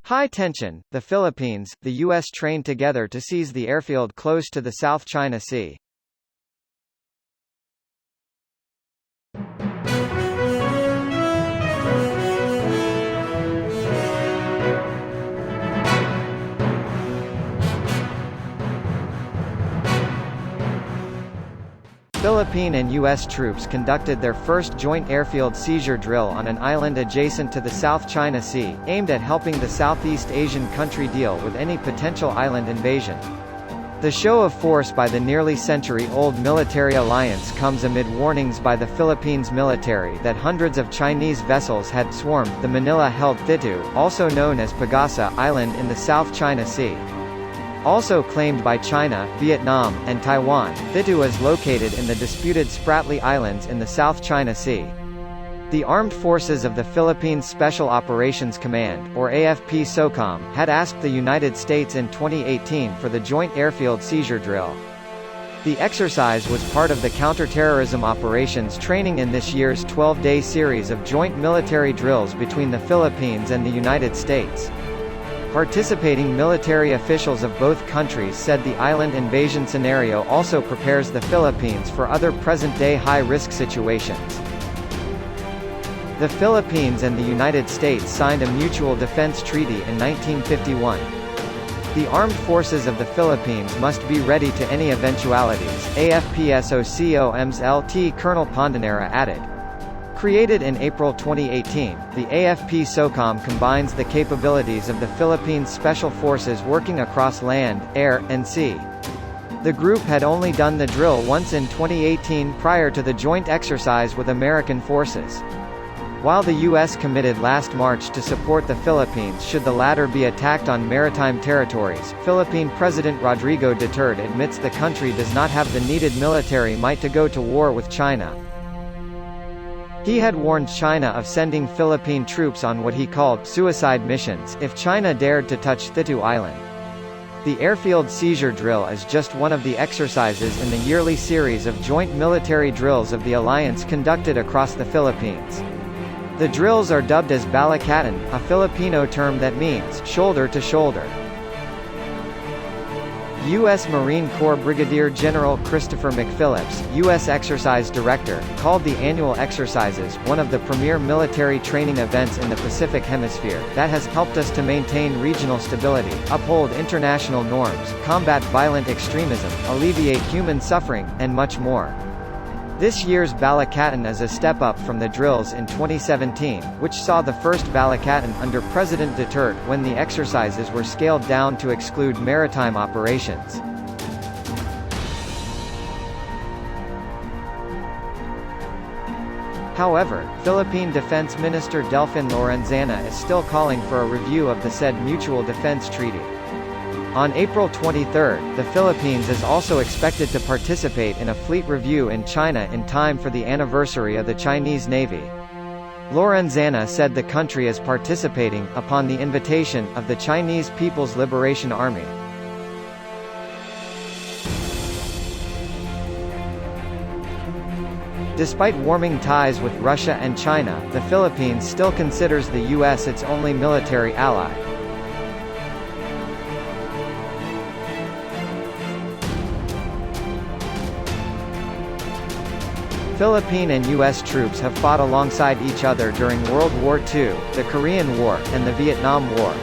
High tension. The Philippines, the U.S. trained together to seize the airfield close to the South China Sea. Philippine and U.S. troops conducted their first joint airfield seizure drill on an island adjacent to the South China Sea, aimed at helping the Southeast Asian country deal with any potential island invasion. The show of force by the nearly century-old military alliance comes amid warnings by the Philippines military that hundreds of Chinese vessels had swarmed the Manila-held Thitu, also known as Pagasa Island in the South China Sea. Also claimed by China, Vietnam, and Taiwan, Thitu is located in the disputed Spratly Islands in the South China Sea. The Armed Forces of the Philippines Special Operations Command, or AFP-SOCOM, had asked the United States in 2018 for the joint airfield seizure drill. The exercise was part of the counterterrorism operations training in this year's 12-day series of joint military drills between the Philippines and the United States. Participating military officials of both countries said the island invasion scenario also prepares the Philippines for other present-day high-risk situations. The Philippines and the United States signed a mutual defense treaty in 1951. The armed forces of the Philippines must be ready to any eventualities, AFP-SOCOM's LT Colonel Pondanera added. Created in April 2018, the AFP-SOCOM combines the capabilities of the Philippines Special Forces working across land, air, and sea. The group had only done the drill once in 2018 prior to the joint exercise with American forces. While the U.S. committed last March to support the Philippines should the latter be attacked on maritime territories, Philippine President Rodrigo Duterte admits the country does not have the needed military might to go to war with China. He had warned China of sending Philippine troops on what he called suicide missions if China dared to touch Thitu Island. The airfield seizure drill is just one of the exercises in the yearly series of joint military drills of the alliance conducted across the Philippines. The drills are dubbed as Balikatan, a Filipino term that means shoulder to shoulder. U.S. Marine Corps Brigadier General Christopher McPhillips, U.S. Exercise Director, called the annual exercises one of the premier military training events in the Pacific Hemisphere that has helped us to maintain regional stability, uphold international norms, combat violent extremism, alleviate human suffering, and much more. This year's Balikatan is a step up from the drills in 2017, which saw the first Balikatan under President Duterte when the exercises were scaled down to exclude maritime operations. However, Philippine Defense Minister Delfin Lorenzana is still calling for a review of the said mutual defense treaty. On April 23, the Philippines is also expected to participate in a fleet review in China in time for the anniversary of the Chinese Navy. Lorenzana said the country is participating, upon the invitation, of the Chinese People's Liberation Army. Despite warming ties with Russia and China, the Philippines still considers the U.S. its only military ally. Philippine and U.S. troops have fought alongside each other during World War II, the Korean War, and the Vietnam War.